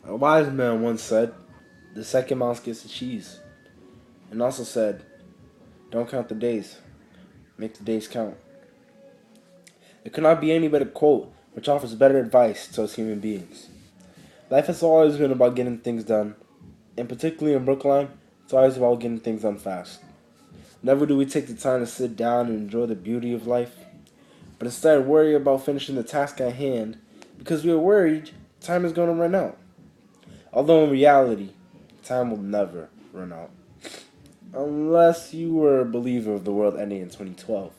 A wise man once said, the second mouse gets the cheese, and also said, don't count the days, make the days count. There could not be any better quote which offers better advice to us human beings. Life has always been about getting things done, and particularly in Brookline, it's always about getting things done fast. Never do we take the time to sit down and enjoy the beauty of life, but instead worry about finishing the task at hand because we are worried time is going to run out. Although in reality, time will never run out. Unless you were a believer of the world ending in 2012.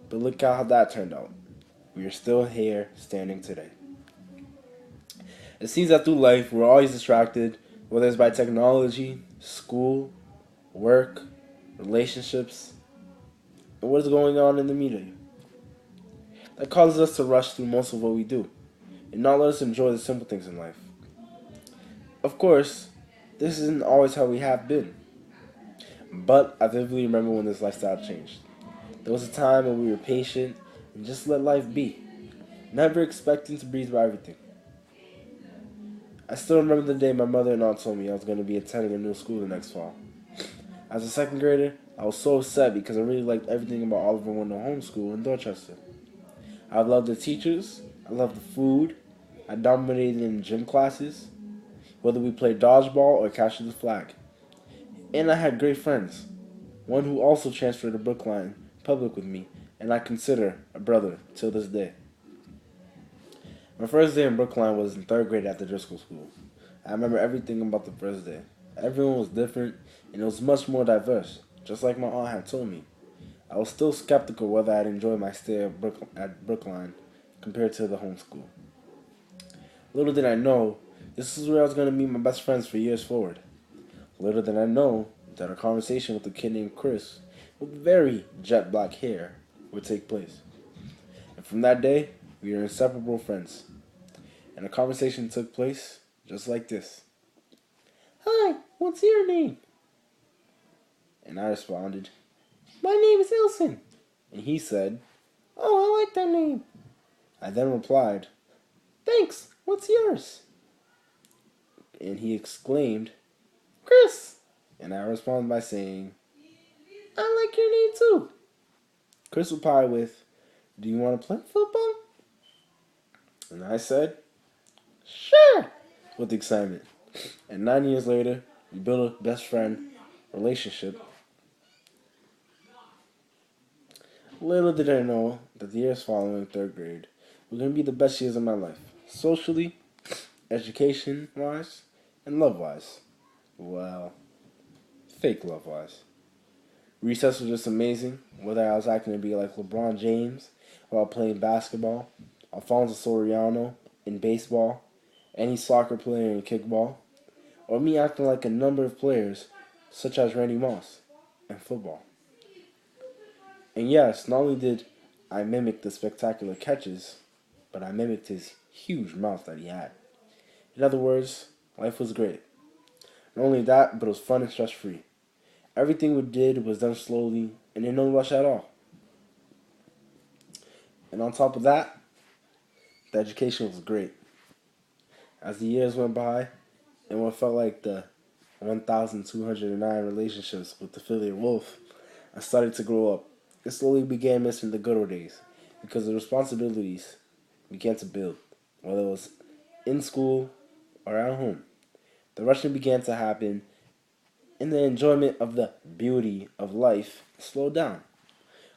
But look how that turned out. We are still here, standing today. It seems that through life, we're always distracted, whether it's by technology, school, work, relationships, and what is going on in the media. That causes us to rush through most of what we do, and not let us enjoy the simple things in life. Of course, this isn't always how we have been. But I vividly remember when this lifestyle changed. There was a time when we were patient and just let life be, never expecting to breeze by everything. I still remember the day my mother-in-law told me I was going to be attending a new school the next fall. As a second grader, I was so upset because I really liked everything about Oliver Wendell Homeschool in Dorchester. I loved the teachers, I loved the food, I dominated in gym classes, whether we played dodgeball or capture the flag. And I had great friends, one who also transferred to Brookline Public with me, and I consider a brother till this day. My first day in Brookline was in third grade at the Driscoll School. I remember everything about the first day. Everyone was different, and it was much more diverse, just like my aunt had told me. I was still skeptical whether I'd enjoy my stay at Brookline compared to the home school. Little did I know, this is where I was going to meet my best friends for years forward. Little did I know that a conversation with a kid named Chris with very jet black hair would take place. And from that day, we were inseparable friends. And a conversation took place just like this. Hi, what's your name? And I responded, my name is Ilson. And he said, oh, I like that name. I then replied, thanks, what's yours? And he exclaimed, Chris. And I responded by saying, I like your name too. Chris replied with, do you want to play football? And I said, sure, with excitement. And 9 years later, we built a best friend relationship. Little did I know that the years following third grade were going to be the best years of my life, socially, education-wise, and love-wise. Well, fake love-wise. Recess was just amazing, whether I was acting to be like LeBron James while playing basketball, Alfonso Soriano in baseball, any soccer player in kickball, or me acting like a number of players such as Randy Moss in football. And yes, not only did I mimic the spectacular catches, but I mimicked his huge mouth that he had. In other words, life was great. Not only that, but it was fun and stress-free. Everything we did was done slowly and in no rush at all. And on top of that, the education was great. As the years went by, and what felt like the 1,209 relationships with the Philly Wolf, I started to grow up. I slowly began missing the good old days because the responsibilities began to build, whether it was in school or at home. The rushing began to happen, and the enjoyment of the beauty of life slowed down.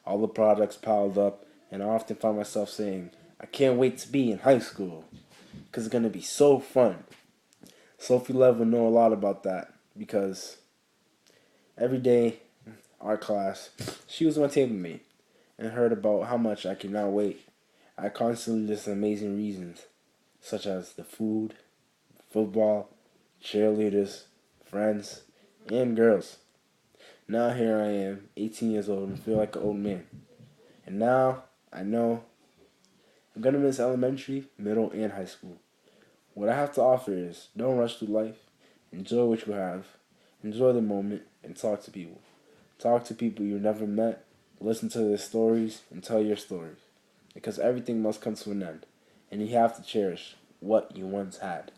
All the projects piled up, and I often found myself saying, I can't wait to be in high school because it's going to be so fun. Sophie Love would know a lot about that because every day, art class, she was my table mate and heard about how much I could not wait. I constantly listed amazing reasons, such as the food, football, cheerleaders, friends, and girls. Now here I am, 18 years old, and feel like an old man. And now I know I'm going to miss elementary, middle, and high school. What I have to offer is don't rush through life, enjoy what you have, enjoy the moment, and talk to people. Talk to people you've never met, listen to their stories, and tell your stories. Because everything must come to an end, and you have to cherish what you once had.